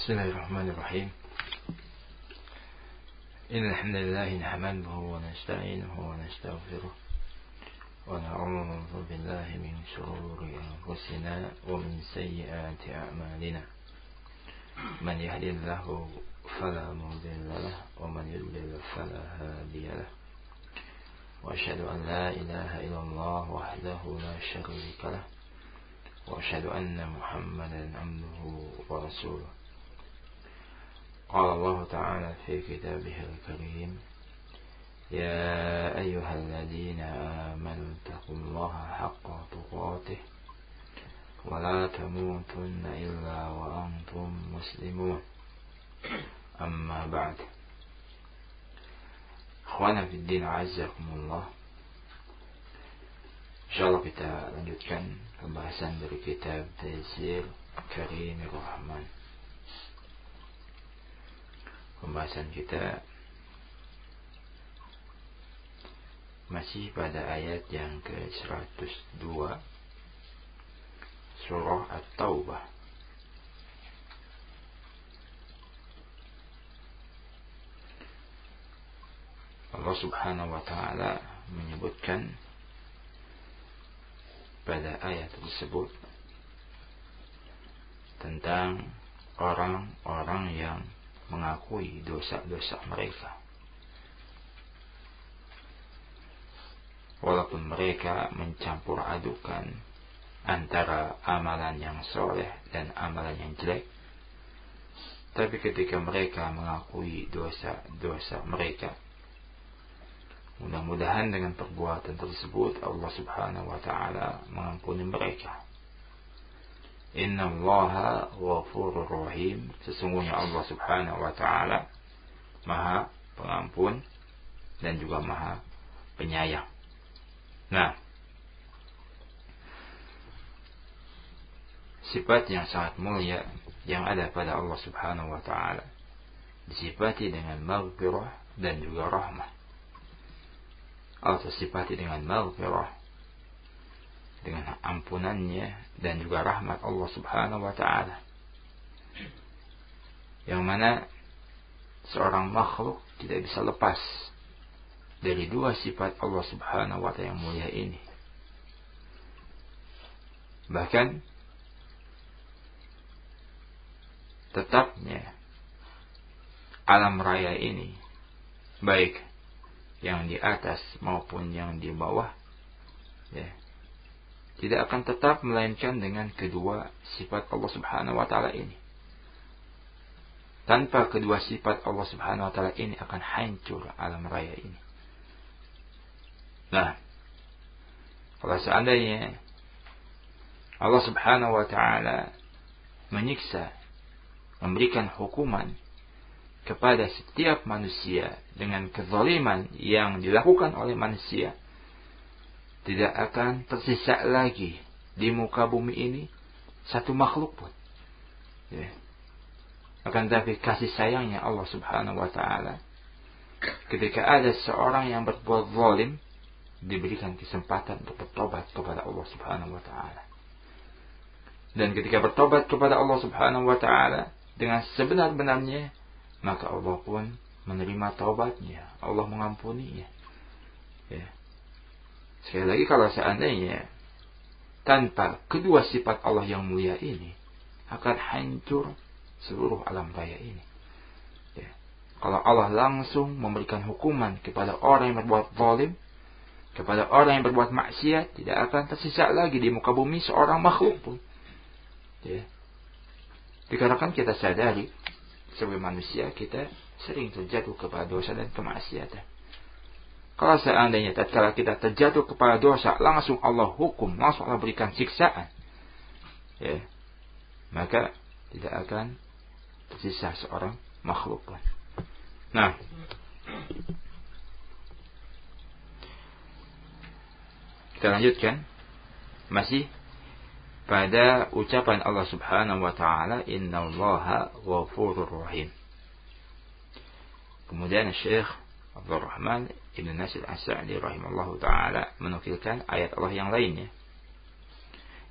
بسم الله الرحمن الرحيم. إن الحمد لله نحمده ونستعينه ونستغفره ونعوذ بالله من شرور أنفسنا ومن سيئات أعمالنا. من يهد الله فلا مضل له ومن يضلل فلا هادي له. وأشهد أن لا إله إلا الله وحده لا شريك له وأشهد أن محمدا عبده ورسوله. قال الله تعالى في كتابه الكريم: يا أيها الذين آمنوا اتقوا الله حق تقاته ولا تموتن إلا وأنتم مسلمون. أما بعد. Akhwana fiddin, azakumullah. Insyaallah kita lanjutkan pembahasan dari kitab Taysir Karimir Rahman. Pembahasan kita masih pada ayat yang ke-102 surah At-Taubah. Allah Subhanahu wa ta'ala menyebutkan pada ayat tersebut tentang orang-orang yang mengakui dosa-dosa mereka, walaupun mereka mencampur adukan antara amalan yang soleh dan amalan yang jelek. Tapi ketika mereka mengakui dosa-dosa mereka, mudah-mudahan dengan perbuatan tersebut Allah Subhanahu wa ta'ala mengampuni mereka. Innallaha ghafurur rahim. Sesungguhnya Allah Subhanahu wa ta'ala Maha Pengampun dan juga Maha Penyayang. Nah, sifat yang sangat mulia yang ada pada Allah Subhanahu wa ta'ala disifati dengan maghfirah dan juga rahmah. Allah tersifati dengan maghfirah, dengan ampunannya dan juga rahmat Allah Subhanahu wa ta'ala, yang mana seorang makhluk tidak bisa lepas dari dua sifat Allah Subhanahu wa ta'ala yang mulia ini. Bahkan tetapnya alam raya ini, baik yang di atas maupun yang di bawah, tidak akan tetap melainkan dengan kedua sifat Allah Subhanahu wa ta'ala ini. Tanpa kedua sifat Allah Subhanahu wa ta'ala ini akan hancur alam raya ini. Nah, kalau seandainya Allah Subhanahu wa ta'ala menyiksa, memberikan hukuman kepada setiap manusia dengan kezaliman yang dilakukan oleh manusia, tidak akan tersisa lagi di muka bumi ini satu makhluk pun. Akan tapi kasih sayangnya Allah Subhanahu wa ta'ala, ketika ada seorang yang berbuat zalim, diberikan kesempatan untuk bertobat kepada Allah Subhanahu wa ta'ala. Dan ketika bertobat kepada Allah Subhanahu wa ta'ala dengan sebenar-benarnya, maka Allah pun menerima taubatnya, Allah mengampuninya. Sekali lagi, kalau seandainya tanpa kedua sifat Allah yang mulia ini, akan hancur seluruh alam raya ini. Kalau Allah langsung memberikan hukuman kepada orang yang berbuat zalim, kepada orang yang berbuat maksiat, tidak akan tersisa lagi di muka bumi seorang makhluk pun. Dikarenakan kita sadari sebagai manusia, kita sering terjatuh kepada dosa dan kemaksiatan. Kalau seandainya tatkala kita terjatuh kepada dosa, langsung Allah hukum, langsung Allah berikan siksaan, maka tidak akan tersisa seorang makhluk pun. Nah, kita lanjutkan masih pada ucapan Allah Subhanahu wa ta'ala, innallaha ghafurur rahim. Kemudian Syekh Abdul Rahman Ibn Nasir As-Sa'di rahimallahu ta'ala menukilkan ayat Allah yang lainnya.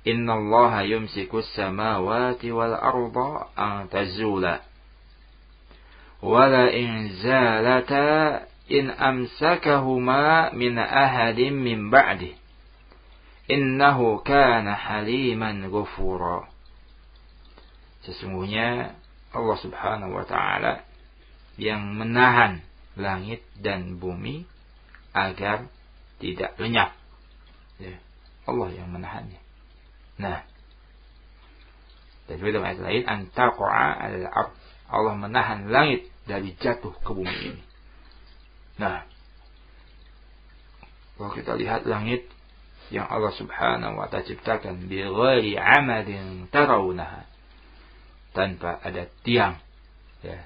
Innallaha yumsikus samawati wal arda an tazula wala in zalata in amsakahuma min ahadin min ba'di innahu kana haliman ghafura. Sesungguhnya Allah Subhanahu wa taala yang menahan langit dan bumi agar tidak lenyap. Ya, Allah yang menahannya. Nah, dan dalam ayat lain antaqa'a al-ard, Allah menahan langit dari jatuh ke bumi ini. Nah, kalau kita lihat langit yang Allah Subhanahu wa ta'ala ciptakan bi ghairi amadin tarawunaha, tanpa ada tiang, ya,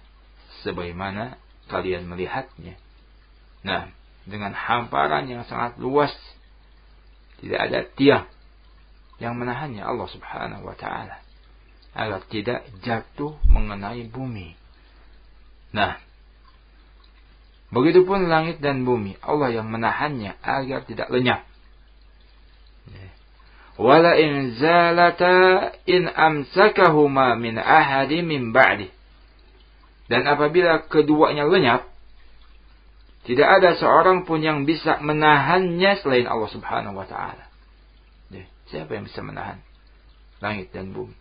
sebagaimana kalian melihatnya. Nah, dengan hamparan yang sangat luas, tidak ada tiang yang menahannya Allah Subhanahu wa ta'ala agar tidak jatuh mengenai bumi. Nah, begitupun langit dan bumi, Allah yang menahannya agar tidak lenyap. Wala in zalata in amsakahuma min ahadin min ba'di. Dan apabila keduanya lenyap, tidak ada seorang pun yang bisa menahannya selain Allah Subhanahu wa ta'ala. Siapa yang bisa menahan langit dan bumi?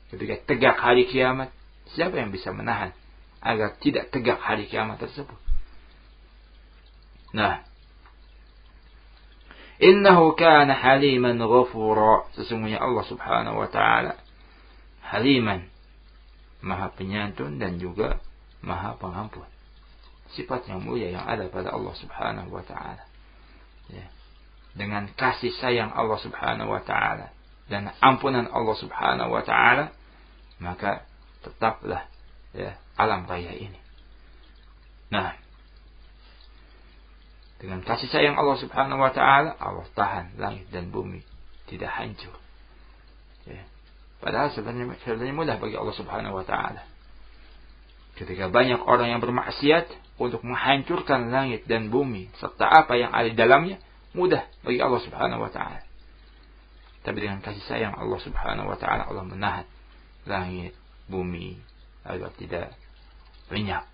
Ketika tegak hari kiamat, siapa yang bisa menahan agar tidak tegak hari kiamat tersebut? Nah, innahu kana haliman ghafura. Sesungguhnya Allah Subhanahu wa ta'ala haliman, maha penyantun dan juga maha pengampun. Sifat yang mulia yang ada pada Allah Subhanahu wa ta'ala. Ya. Dengan kasih sayang Allah Subhanahu wa ta'ala dan ampunan Allah Subhanahu wa ta'ala, maka tetaplah, ya, alam raya ini. Nah, dengan kasih sayang Allah Subhanahu wa ta'ala, Allah tahan langit dan bumi tidak hancur. Ya. Padahal sebenarnya mudah bagi Allah Subhanahu wa ta'ala. Ketika banyak orang yang bermaksiat untuk menghancurkan langit dan bumi serta apa yang ada di dalamnya, mudah bagi Allah Subhanahu wa ta'ala. Tapi dengan kasih sayang Allah Subhanahu wa ta'ala, Allah menahan langit, bumi agar tidak lenyap.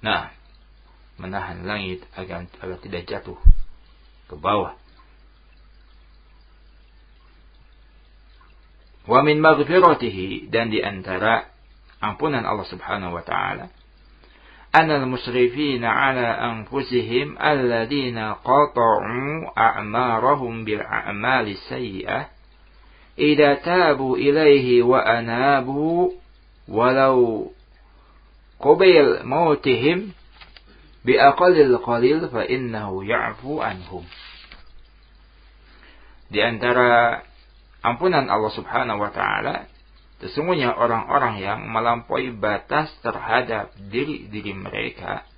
Nah, menahan langit agar tidak jatuh ke bawah. Wa min maghfiratihi, dan di antara ampunan Allah Subhanahu wa ta'ala, anal musrifina ala anfusihim alladhina qata'u a'marahum bil a'mali sayyi'ah idza tabu ilaihi wa anabu walau qabil mautihim bi aqallil qalil fa innahu ya'fu anhum. Di antara ampunan Allah Subhanahu wa ta'ala, sesungguhnya orang-orang yang melampaui batas terhadap diri-diri mereka,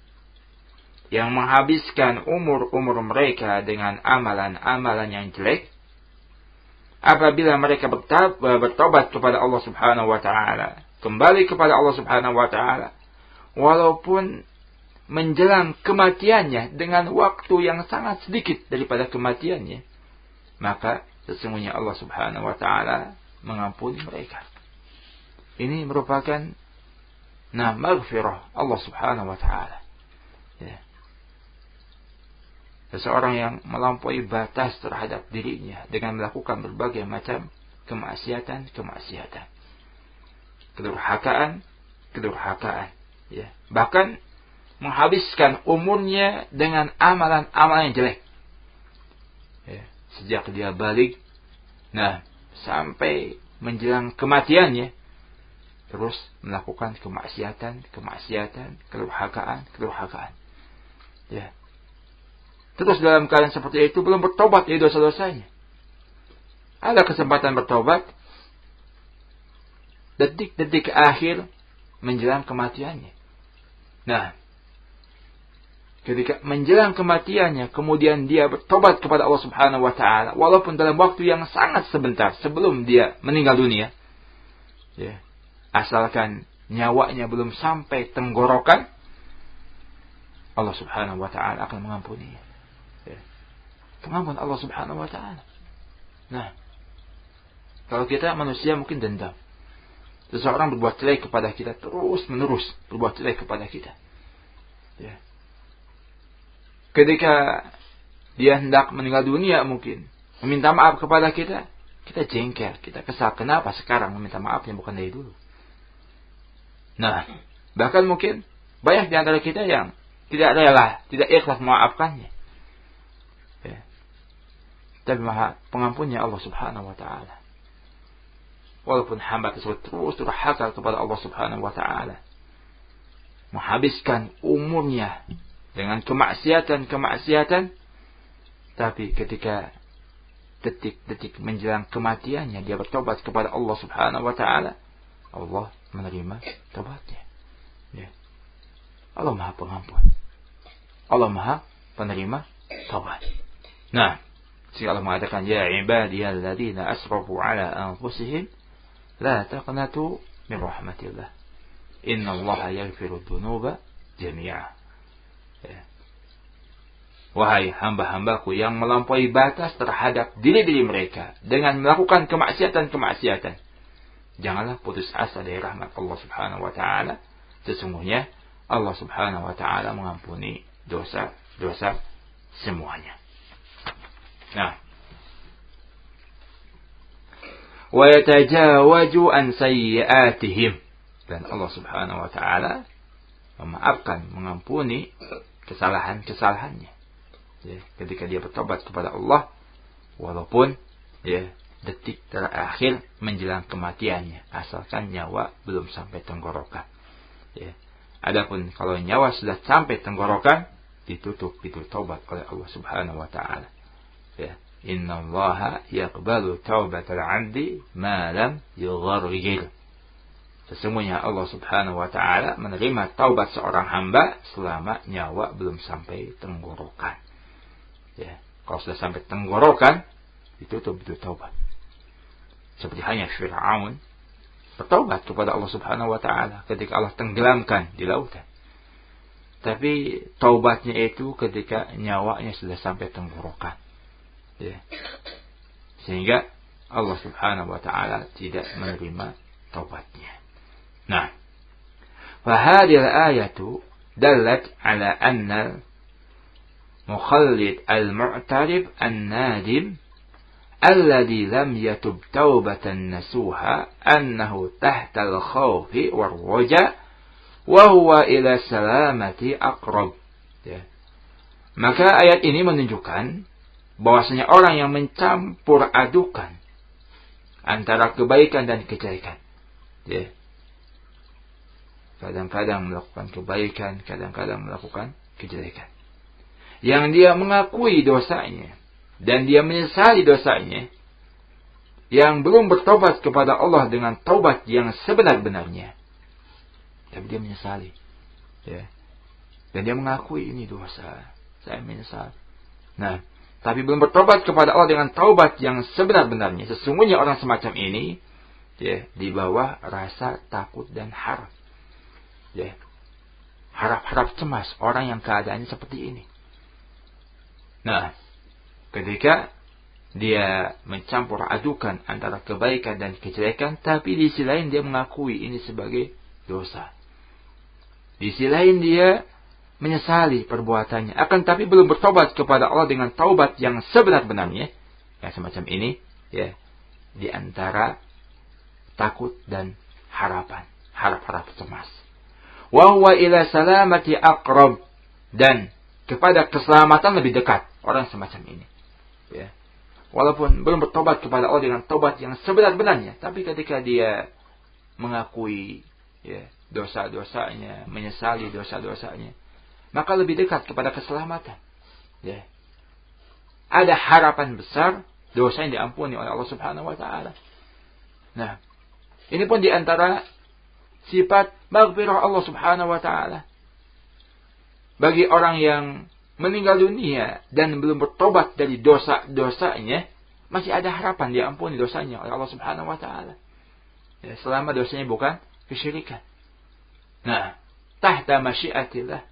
yang menghabiskan umur-umur mereka dengan amalan-amalan yang jelek, apabila mereka bertobat kepada Allah Subhanahu wa ta'ala, kembali kepada Allah Subhanahu wa ta'ala, walaupun menjelang kematiannya dengan waktu yang sangat sedikit daripada kematiannya, maka sesungguhnya Allah Subhanahu wa ta'ala mengampuni mereka. Ini merupakan maghfirah Allah Subhanahu wa ta'ala. Ya. Seseorang yang melampaui batas terhadap dirinya dengan melakukan berbagai macam kemaksiatan, kedurhakaan, ya. Bahkan menghabiskan umurnya dengan amalan-amalan yang jelek. Ya. Sejak dia balik, sampai menjelang kematiannya, terus melakukan kemaksiatan, kedurhakaan. Ya. Terus dalam keadaan seperti itu belum bertobat dari dosa-dosanya. Ada kesempatan bertobat detik-detik akhir menjelang kematiannya. Nah, ketika menjelang kematiannya kemudian dia bertobat kepada Allah Subhanahu wa ta'ala, walaupun dalam waktu yang sangat sebentar sebelum dia meninggal dunia, ya, asalkan nyawanya belum sampai tenggorokan, Allah Subhanahu wa ta'ala akan mengampuninya. Ya. Pengampun Allah Subhanahu wa ta'ala. Nah, kalau kita manusia mungkin dendam. seseorang berbuat jelek kepada kita, terus menerus berbuat jelek kepada kita. Ya. Ketika dia hendak meninggal dunia mungkin meminta maaf kepada kita, kita jengkel, kita kesal. Kenapa sekarang meminta maafnya bukan dari dulu? Nah, bahkan mungkin banyak di antara kita yang tidak rela, tidak ikhlas memaafkannya. Ya. Tapi Maha Pengampunnya Allah Subhanahu wa taala. Walaupun hamba tersebut terus durhaka kepada Allah Subhanahu wa taala, menghabiskan umurnya dengan kemaksiatan, tapi ketika detik-detik menjelang kematiannya dia bertobat kepada Allah Subhanahu wa taala, Allah menerima tobatnya. Ya. Allah Maha Pengampun. Allah Maha Penerima taubat. Nah, jika Allah mengatakan ya ibadiyalladzina asrafu ala anfusihim la taqnatu min rahmatillah. Innallaha yaghfiru dzunuba jami'a. Ya. Wahai hamba-hambaku yang melampaui batas terhadap diri-diri mereka dengan melakukan kemaksiatan-kemaksiatan, janganlah putus asa dari rahmat Allah Subhanahu wa taala. Sesungguhnya Allah Subhanahu wa taala mengampuni dosa-dosa semuanya. Nah, wa yatajawaju an sayyi'atihim, dan Allah Subhanahu wa taala memaafkan, mengampuni kesalahan-kesalahannya. Ya, ketika dia bertobat kepada Allah, walaupun ya detik terakhir menjelang kematiannya, asalkan nyawa belum sampai tenggorokan. Ya. Adapun kalau nyawa sudah sampai tenggorokan, ditutup pintu taubat oleh Allah Subhanahu wa taala. Ya, innallaha yaqbalu taubatal 'abdi ma lam yughargir. Sesungguhnya Allah Subhanahu wa taala menerima taubat seorang hamba selama nyawa belum sampai tenggorokan. Ya, kalau sudah sampai tenggorokan, ditutup pintu taubat. Seperti hanya Fir'aun bertaubat kepada Allah Subhanahu wa taala ketika Allah tenggelamkan di lautan. Tapi taubatnya itu ketika nyawanya sudah sampai tenggorokan. Ya. Sehingga Allah Subhanahu wa taala tidak menerima taubatnya. Nah, fa hadhihi al-ayatu dallat ala anna mukhallid al-mu'tarif an-nadim alladhi lam yatub taubatan nasuha annahu tahta al-khawfi war-raja wa huwa ila salamati aqrab. Ya. Maka ayat ini menunjukkan bahwasanya orang yang mencampur adukan antara kebaikan dan kejelekan, ya, kadang-kadang melakukan kebaikan, kadang-kadang melakukan kejelekan, yang dia mengakui dosanya dan dia menyesali dosanya, yang belum bertobat kepada Allah dengan taubat yang sebenar-benarnya, tapi dia menyesali, ya, dan dia mengakui ini dosa, saya menyesal. Nah, tapi belum bertobat kepada Allah dengan taubat yang sebenar-benarnya. Sesungguhnya orang semacam ini, ya, di bawah rasa takut dan harap. Ya, harap-harap cemas orang yang keadaannya seperti ini. Nah, ketika dia mencampur adukan antara kebaikan dan kejelekan, tapi di sisi lain dia mengakui ini sebagai dosa. Di sisi lain dia menyesali perbuatannya, akan tapi belum bertobat kepada Allah dengan taubat yang sebenar-benarnya. Yang semacam ini, ya, di antara takut dan harapan, harap-harap cemas. Wa huwa ila salamati aqrab, dan kepada keselamatan lebih dekat orang semacam ini. Ya. Walaupun belum bertobat kepada Allah dengan taubat yang sebenar-benarnya, tapi ketika dia mengakui, ya, dosa-dosanya, menyesali dosa-dosanya, maka lebih dekat kepada keselamatan. Ya. Ada harapan besar dosa yang diampuni oleh Allah Subhanahu wa taala. Nah, ini pun di antara sifat maghfirah Allah Subhanahu wa taala. Bagi orang yang meninggal dunia dan belum bertobat dari dosa-dosanya, masih ada harapan diampuni dosanya oleh Allah Subhanahu wa taala. Ya, selama dosanya bukan kesyirikan. Nah, tahta masyiatillah.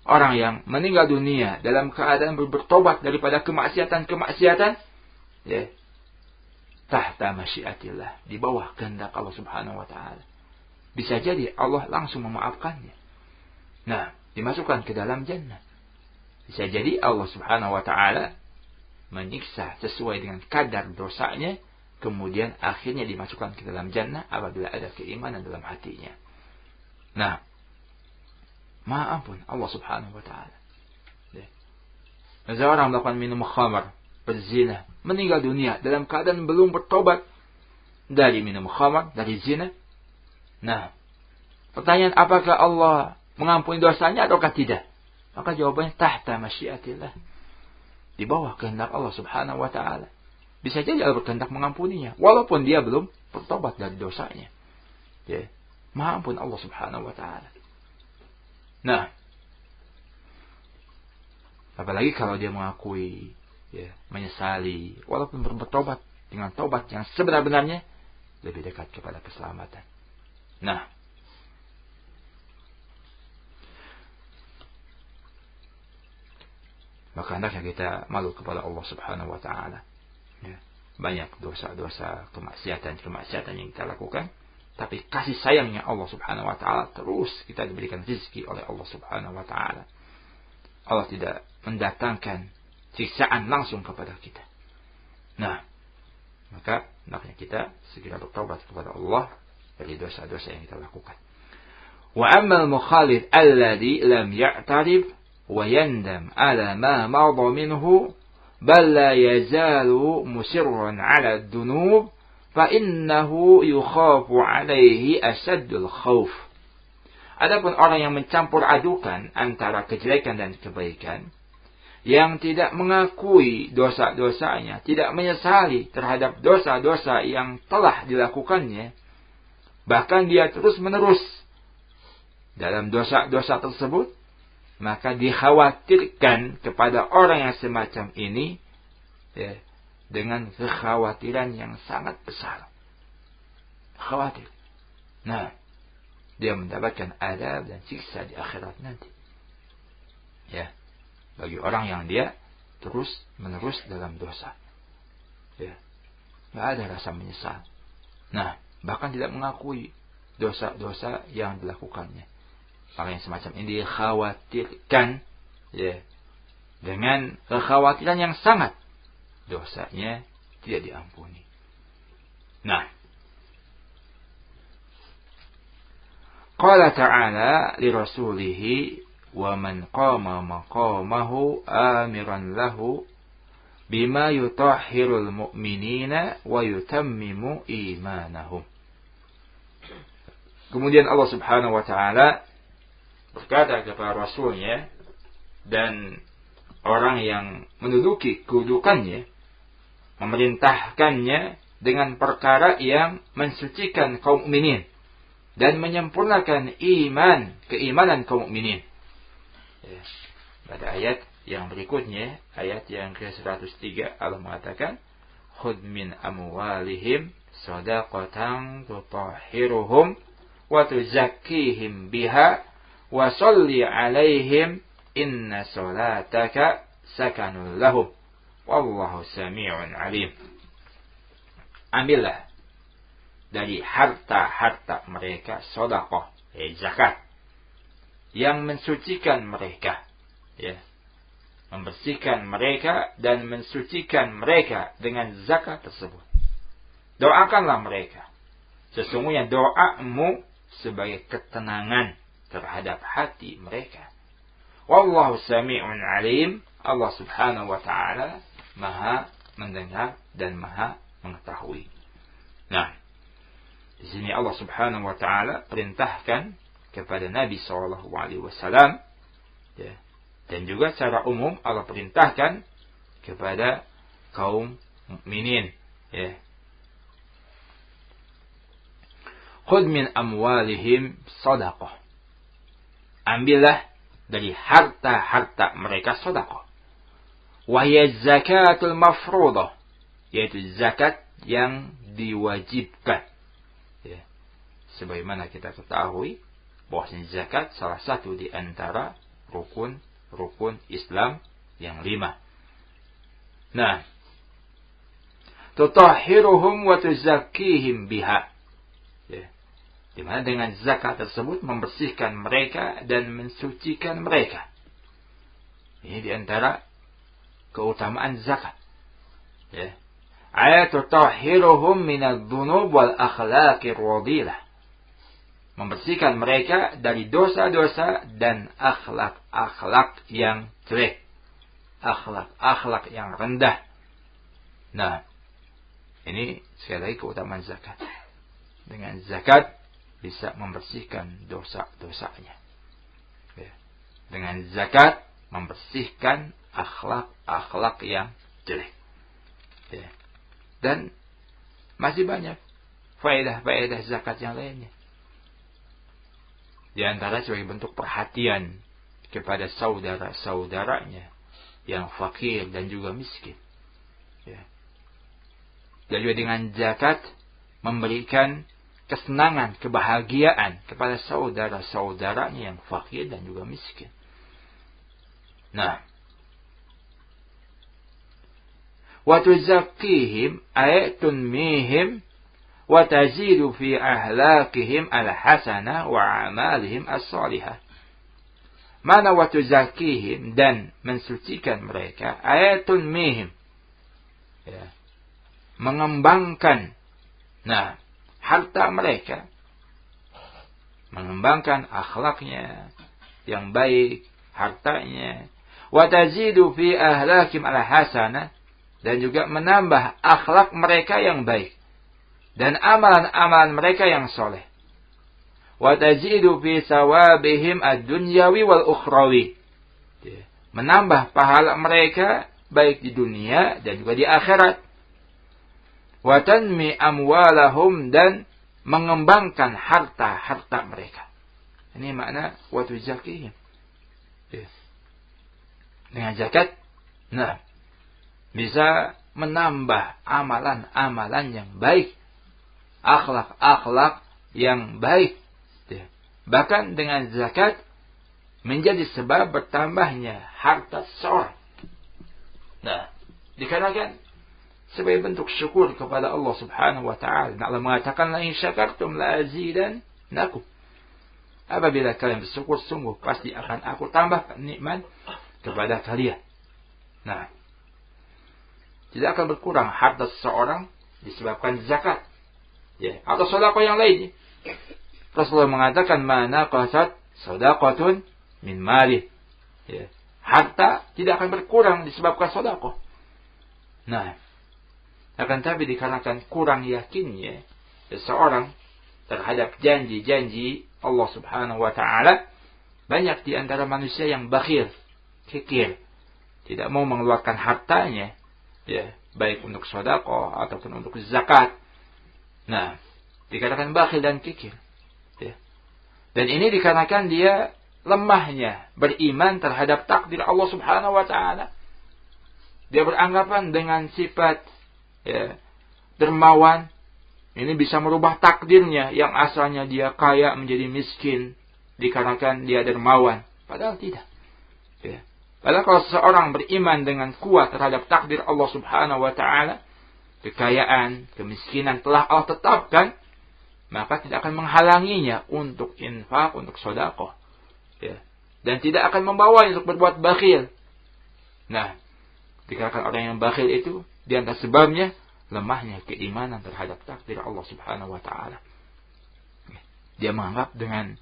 Orang yang meninggal dunia dalam keadaan bertobat daripada kemaksiatan-kemaksiatan, ya, tahta masyiatillah, di bawah kehendak Allah Subhanahu wa taala. Bisa jadi Allah langsung memaafkannya. Nah, dimasukkan ke dalam jannah. Bisa jadi Allah Subhanahu wa taala menyiksa sesuai dengan kadar dosanya, kemudian akhirnya dimasukkan ke dalam jannah apabila ada keimanan dalam hatinya. Nah, Maha ampun Allah Subhanahu wa taala. Seorang melakukan minum khamar, berzina, meninggal dunia dalam keadaan belum bertobat dari minum khamar, dari zina. Nah, pertanyaan apakah Allah mengampuni dosanya ataukah tidak? Maka jawabannya tahta masyiatillah, di bawah kehendak Allah Subhanahu wa taala. Bisa jadi Allah berkehendak mengampuninya walaupun dia belum bertobat dari dosanya. Ya, Maha ampun Allah Subhanahu wa taala. Nah, apalagi kalau dia mengakui, ya, menyesali, walaupun bertobat dengan tobat yang sebenar-benarnya, lebih dekat kepada keselamatan. Nah, maka hendaknya kita malu kepada Allah Subhanahu wa taala. Ya, banyak dosa-dosa, kemaksiatan yang kita lakukan, tapi kasih sayangnya Allah Subhanahu wa taala terus kita diberikan rezeki oleh Allah Subhanahu wa taala. Allah tidak mendatangkan siksaan langsung kepada kita. Nah, maka hendaknya kita segera bertobat kepada Allah dari dosa-dosa yang kita lakukan. Wa ammal mukhalid alladhi lam ya'tarif wa yandam ala ma madha minhu bal la yazalu musirran ala ad-dunub fa innahu yukhafu alaihi asaddul khauf. Adapun orang yang mencampur adukan antara kejelekan dan kebaikan, yang tidak mengakui dosa-dosanya, tidak menyesali terhadap dosa-dosa yang telah dilakukannya, bahkan dia terus-menerus dalam dosa-dosa tersebut, maka dikhawatirkan kepada orang yang semacam ini, ya, dengan kekhawatiran yang sangat besar. Khawatir. Nah, dia mendapatkan adab dan siksa di akhirat nanti. Ya, bagi orang yang dia terus menerus dalam dosa. Ya, nggak ada rasa menyesal. Nah, bahkan tidak mengakui dosa-dosa yang dilakukannya. Orang yang semacam ini dikhawatirkan, ya, dengan kekhawatiran yang sangat, dosanya tidak diampuni. Nah, qala ta'ala li rasulihi wa man qama maqamahu amiran lahu bima yutahhirul mu'minina wa yutammimu imanahum. Kemudian Allah Subhanahu wa taala berkata kepada Rasulnya dan orang yang menduduki kedudukannya, memerintahkannya dengan perkara yang mensucikan kaum mukminin dan menyempurnakan keimanan kaum mukminin. Ya, pada ayat yang berikutnya, ayat yang ke-103, Allah mengatakan, "Khudh min amwalihim shadaqatan tutahhiruhum wa tuzakkihim biha wa sholli 'alaihim inna salataka sakanul lahum wallahu sami'un 'alim." Ambillah dari harta-harta mereka sedekah, zakat, yang mensucikan mereka, ya, membersihkan mereka dan mensucikan mereka dengan zakat tersebut. Doakanlah mereka. Sesungguhnya doamu sebagai ketenangan terhadap hati mereka. Wallahu sami'un alim. Allah Subhanahu wa taala Maha mendengar dan Maha mengetahui. Nah, di sini Allah Subhanahu wa taala perintahkan kepada Nabi sallallahu alaihi wasallam, ya, dan juga secara umum Allah perintahkan kepada kaum mukminin, ya. Khudh min amwalihim shadaqah. Ambillah dari harta-harta mereka sedekah. Wa hiya zakatul mafruḍah, yaitu zakat yang diwajibkan. Ya. Sebagaimana kita ketahui bahwasanya zakat salah satu di antara rukun Islam yang 5. Nah, tutahhiruhum wa tuzakkihim biha. Ya. Di mana dengan zakat tersebut membersihkan mereka dan mensucikan mereka. Ini di antara keutamaan zakat. Ya. Ayatu tahhiruhum minadh-dhunub wal akhlaqir radilah. Membersihkan mereka dari dosa-dosa dan akhlak-akhlak yang jelek. Akhlak-akhlak yang rendah. Nah, ini sekali lagi keutamaan zakat. Dengan zakat bisa membersihkan dosa-dosanya. Ya. Dengan zakat membersihkan akhlak-akhlak yang jelek. Ya. Dan masih banyak faedah-faedah zakat yang lainnya. Di antara sebagai bentuk perhatian kepada saudara-saudaranya yang fakir dan juga miskin. Ya. Dan juga dengan zakat memberikan kesenangan, kebahagiaan kepada saudara-saudaranya yang fakir dan juga miskin. Nah, wa tuzakkihim ay tunmihim wa tazidu fi ahlakihim al-hasanah wa amalihim as-salihah. Mana wa tuzakkihim, dan mensucikan mereka, ay tunmihim, ya, mengembangkan harta mereka, mengembangkan akhlaknya yang baik, hartanya, wa tazidu fi ahlakim al-hasanah, dan juga menambah akhlak mereka yang baik dan amalan-amalan mereka yang soleh. Wa tazidu fi sawabihim ad-dunyawi wal ukhrawi. Menambah pahala mereka baik di dunia dan juga di akhirat. Wa tanmi amwalahum, dan mengembangkan harta-harta mereka. Ini makna wa tuzakihim. Dengan zakat, bisa menambah amalan-amalan yang baik, akhlak-akhlak yang baik. Bahkan dengan zakat menjadi sebab bertambahnya harta seorang. Dikarenakan sebagai bentuk syukur kepada Allah Subhanahu wa taala. Allah mengatakan, la in syakartum la azidannakum. Apabila kalian bersyukur, sungguh pasti akan aku tambahkan nikmat kepada kalian. Tidak akan berkurang harta seseorang disebabkan zakat, ya, atau sedekah yang lainnya. Rasulullah mengatakan, mana qasat sadaqatun min mali. Ya, harta tidak akan berkurang disebabkan sedekah. Akan tapi dikarenakan kurang yakinnya seseorang terhadap janji-janji Allah Subhanahu wa taala, banyak di antara manusia yang bakhil, kikir, tidak mau mengeluarkan hartanya, ya, baik untuk sedekah ataupun untuk zakat. Dikatakan bakhil dan kikir. Ya. Dan ini dikarenakan dia lemahnya beriman terhadap takdir Allah Subhanahu wa taala. Dia beranggapan dengan sifat, ya, dermawan ini bisa merubah takdirnya yang asalnya dia kaya menjadi miskin dikarenakan dia dermawan. Padahal tidak. Ya. Padahal kalau seseorang beriman dengan kuat terhadap takdir Allah Subhanahu wa taala, kekayaan, kemiskinan telah Allah tetapkan, maka tidak akan menghalanginya untuk infak, untuk sedekah. Ya. Dan tidak akan membawanya untuk berbuat bakhil. Dikarenakan orang yang bakhil itu di antara sebabnya lemahnya keimanan terhadap takdir Allah Subhanahu wa taala. Dia menganggap dengan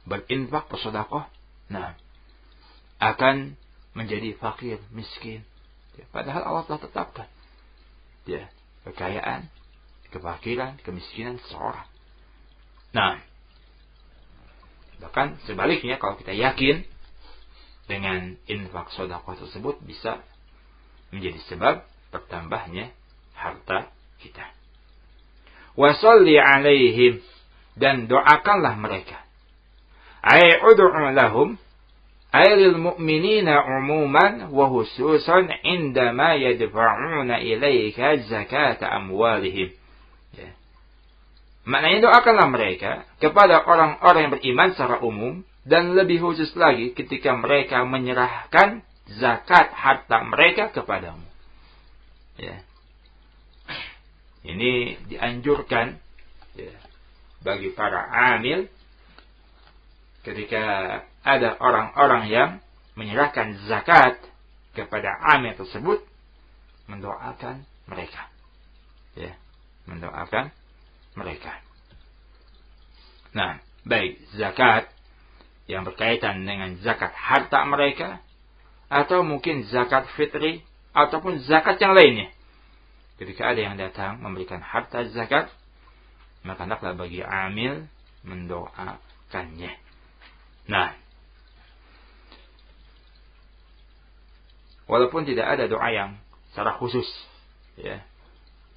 berinfak, bersedekah, akan menjadi fakir, miskin. Padahal Allah telah tetapkan, ya, kekayaan, kefakiran, kemiskinan seseorang. Bahkan sebaliknya, kalau kita yakin dengan infak sedekah tersebut bisa menjadi sebab bertambahnya harta kita. Wa shalli alaihim, dan doakanlah mereka. Ay ud'u lahum, ay lil mu'minina umuman wa khususan indama yadfa'una ilaika zakata amwalihim. Ya. Maknanya doakanlah mereka kepada orang-orang yang beriman secara umum, dan lebih khusus lagi ketika mereka menyerahkan zakat harta mereka kepadamu. Ya. Ini dianjurkan ya, bagi para amil ketika ada orang-orang yang menyerahkan zakat kepada amil tersebut, mendoakan mereka. Ya, mendoakan mereka. Nah, baik zakat yang berkaitan dengan zakat harta mereka, atau mungkin zakat fitri, ataupun zakat yang lainnya. Ketika ada yang datang memberikan harta zakat, maka hendaklah bagi amil mendoakannya. Nah, walaupun tidak ada doa yang secara khusus, ya.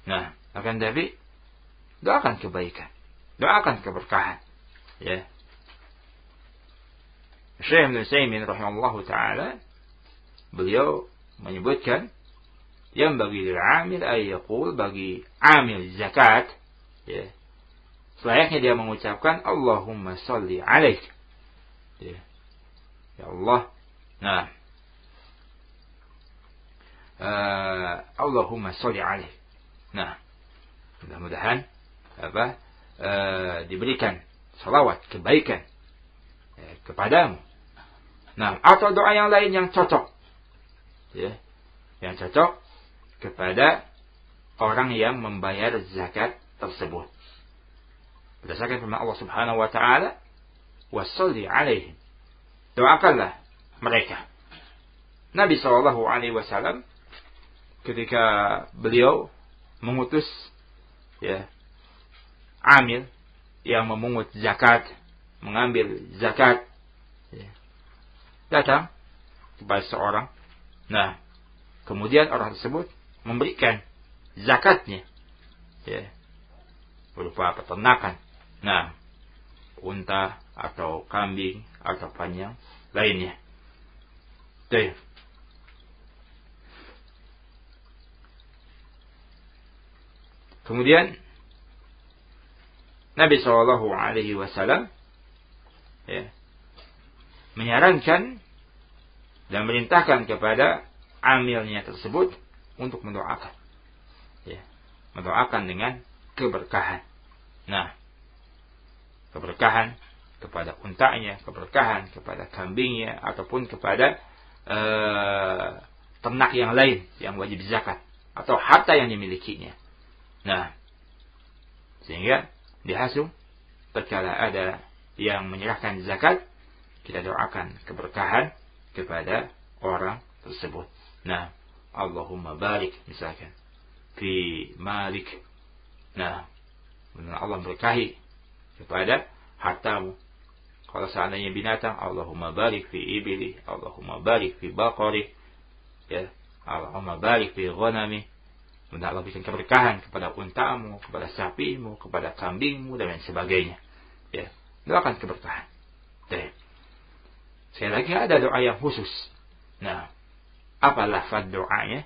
Nah, akan tapi doakan kebaikan, doakan keberkahan, ya. Syekh Ibnu Utsaimin rahimahullahu taala beliau menyebutkan yang bagi amil ayaqul, bagi amil zakat, ya, selayaknya dia mengucapkan Allahumma shalli alaik, ya, ya Allah, nah, Allahumma shalli alaik. Nah, mudah-mudahan diberikan salawat kebaikan kepadamu. Nah, atau doa yang lain yang cocok, ya, yang cocok kepada orang yang membayar zakat tersebut. Berdasarkan firman Allah Subhanahu wa taala, "Washalli 'alaihim." Doakanlah mereka. Nabi sallallahu alaihi wasallam ketika beliau mengutus ya amil yang memungut zakat, mengambil zakat, ya, datang kepada seorang. Nah, kemudian orang tersebut memberikan zakatnya, ya, berupa peternakan. Nah, unta atau kambing atau panjang lainnya. Tuh. Kemudian Nabi Shallallahu Alaihi Wasallam ya, menyarankan dan merintahkan kepada amilnya tersebut untuk mendoakan, ya, mendoakan dengan keberkahan. Nah, keberkahan kepada untanya, keberkahan kepada kambingnya, ataupun kepada ternak yang lain yang wajib zakat atau harta yang dimilikinya. Nah, sehingga dihasung tatkala ada yang menyerahkan zakat, kita doakan keberkahan kepada orang tersebut. Nah, Allahumma barik misalkan fi malik. Nah, Allah berkahi kepada hartamu. Kalau seandainya binatang, Allahumma barik fi ibili, Allahumma barik fi baqari, ya, Allahumma barik fi ghanami. Mudah Allah berikan keberkahan kepada untamu, kepada sapimu, kepada kambingmu, dan lain sebagainya. Ya, doakan keberkahan. Baik. Sekali lagi ada doa yang khusus. Nah, apa lafaz doanya?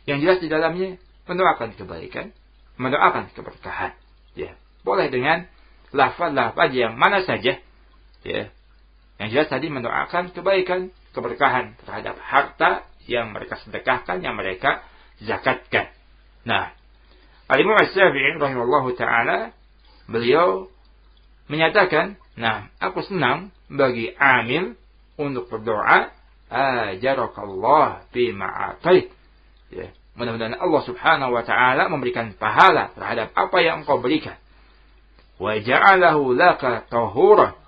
Yang jelas di dalamnya mendoakan kebaikan, mendoakan keberkahan. Ya, boleh dengan lafaz-lafaz yang mana saja. Ya, yang jelas tadi mendoakan kebaikan, keberkahan terhadap harta yang mereka sedekahkan, yang mereka zakatkan. Nah, Al-Imam Asy-Syafi'i rahimahullahu ta'ala, beliau menyatakan, nah, aku senang bagi amil untuk berdoa, ajarakallah bima atait. Ya, mudah-mudahan Allah Subhanahu wa ta'ala memberikan pahala terhadap apa yang engkau berikan. Wa ja'alahu laka tahura.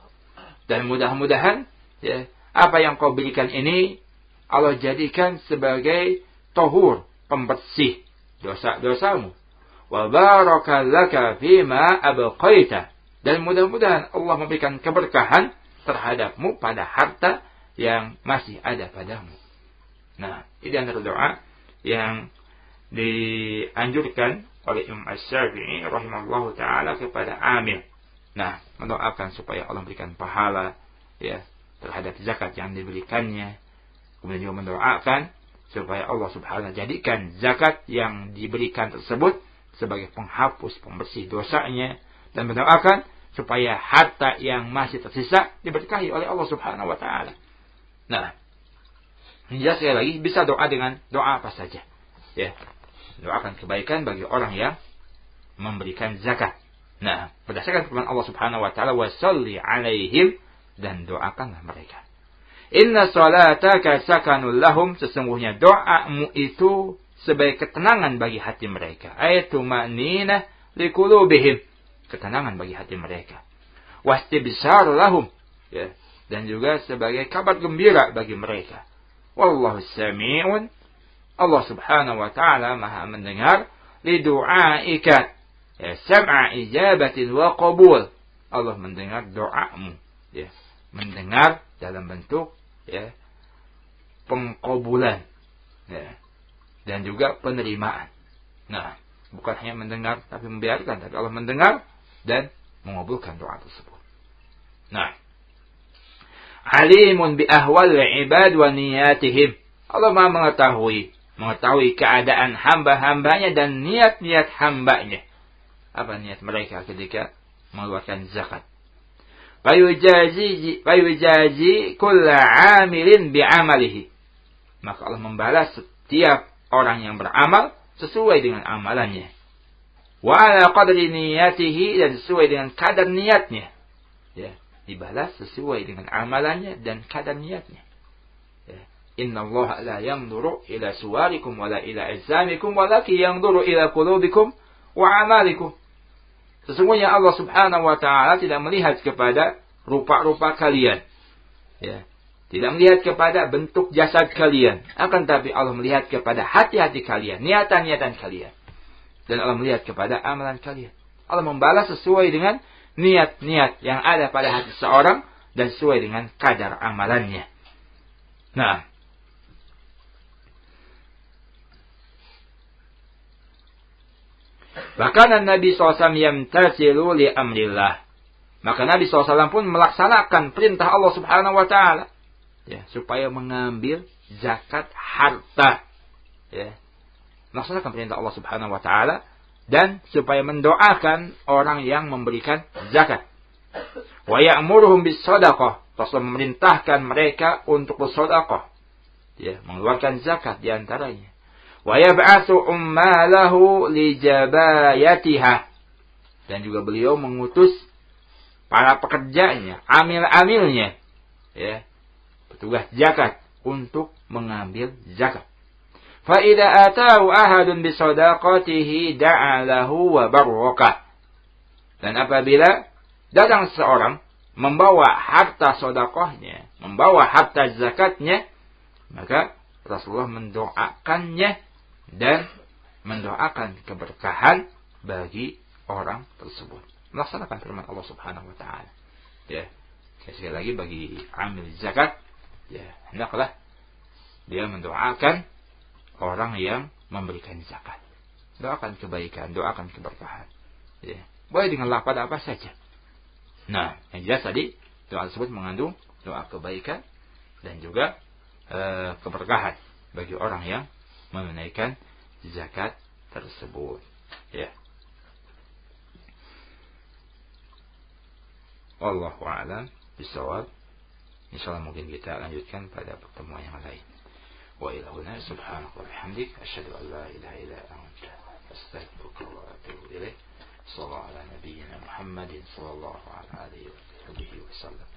Dan mudah-mudahan ya, apa yang engkau berikan ini Allah jadikan sebagai tahur, pembersih dosa-dosamu. Wa baraka laka fima abqaita. Dan mudah-mudahan Allah memberikan keberkahan terhadapmu pada harta yang masih ada padamu. Nah, ini antara doa yang dianjurkan oleh Imam Asy-Syafi'i rahimahullahu taala kepada amil. Nah, mendoakan supaya Allah memberikan pahala ya terhadap zakat yang diberikannya. Kemudian juga mendoakan supaya Allah Subhanahu jadikan zakat yang diberikan tersebut sebagai penghapus, pembersih dosanya, dan mendoakan supaya harta yang masih tersisa diberkahi oleh Allah Subhanahu wa taala. Nah, Jelas sekali lagi bisa doa dengan doa apa saja. Ya. Doakan kebaikan bagi orang yang memberikan zakat. Nah, berdasarkan firman Allah Subhanahu wa taala, "Wa shalli 'alaihim," dan doakanlah mereka. Inna salataka sakanul lahum, sesungguhnya doamu itu sebagai ketenangan bagi hati mereka. Ayatu ma'ninah liqulubihim, ketenangan bagi hati mereka. Wastibsyar lahum, ya, dan juga sebagai kabar gembira bagi mereka. Wallahu sami'un, Allah Subhanahu wa taala Maha mendengar, li du'aika, ya, sam'a ijabatin wa qabul. Allah mendengar doamu, ya, mendengar dalam bentuk, ya, pengkabulan, ya, dan juga penerimaan. Nah, bukan hanya mendengar tapi membiarkan, tapi Allah mendengar dan mengabulkan doa tersebut. Nah, alimun bi ahwal ibad wa niyatihim, Allah Maha mengetahui keadaan hamba-hambanya dan niat-niat hambanya. Apa niat mereka ketika mengeluarkan zakat? Fayujazi kulla amilin bi'amalihi, maka Allah membalas setiap orang yang beramal sesuai dengan amalannya. Wa ala qadri niyatihi, dan sesuai dengan kadar niatnya. Ya, dibalas sesuai dengan amalannya dan kadar niatnya. Ya. Inna Allah la yanzuru ila suwarikum wala ila ajsamikum walakin yanzuru ila qulubikum wa amalikum. Sesungguhnya Allah Subhanahu wa taala tidak melihat kepada rupa-rupa kalian. Ya. Tidak melihat kepada bentuk jasad kalian, akan tapi Allah melihat kepada hati-hati kalian, niatan-niatan kalian. Dan Allah melihat kepada amalan kalian. Allah membalas sesuai dengan niat-niat yang ada pada hati seorang dan sesuai dengan kadar amalannya. Nah, bahkan Nabi SAW yamtasilu li amrillah, maka Nabi SAW pun melaksanakan perintah Allah Subhanahu wa taala, ya, supaya mengambil zakat harta, ya, melaksanakan perintah Allah Subhanahu wa taala, dan supaya mendoakan orang yang memberikan zakat. Wa ya'muruhum bis-shadaqah, Rasul memerintahkan mereka untuk bersedekah, ya, mengeluarkan zakat di antaranya. Wa yab'atsu ummalahu li jabayatiha, dan juga beliau mengutus para pekerjanya, amil-amilnya, ya, petugas zakat untuk mengambil zakat. Fa idza ataahu ahadun bi shadaqatihi da'a lahu wa baraka. Dan apabila datang seorang membawa harta sedekahnya, membawa harta zakatnya, maka Rasulullah mendoakannya dan mendoakan keberkahan bagi orang tersebut. Melaksanakan firman Allah Subhanahu wa taala. Ya. Sekali lagi bagi amil zakat, ya, hendaklah dia mendoakan orang yang memberikan zakat. Doakan kebaikan, doakan keberkahan. Ya. Boleh dengan lafaz apa saja. Nah, yang jelas tadi doa tersebut mengandung doa kebaikan dan juga keberkahan bagi orang yang menunaikan zakat tersebut. Ya. Wallahu a'lam bishawab. Insyaallah mungkin kita lanjutkan pada pertemuan yang lain. Wa ila huna subhanaka wa bihamdik asyhadu an la ilaha illa anta astaghfiruka wa atubu ilaik. Sallallahu ala nabiyyina Muhammadin sallallahu alaihi wa sallam.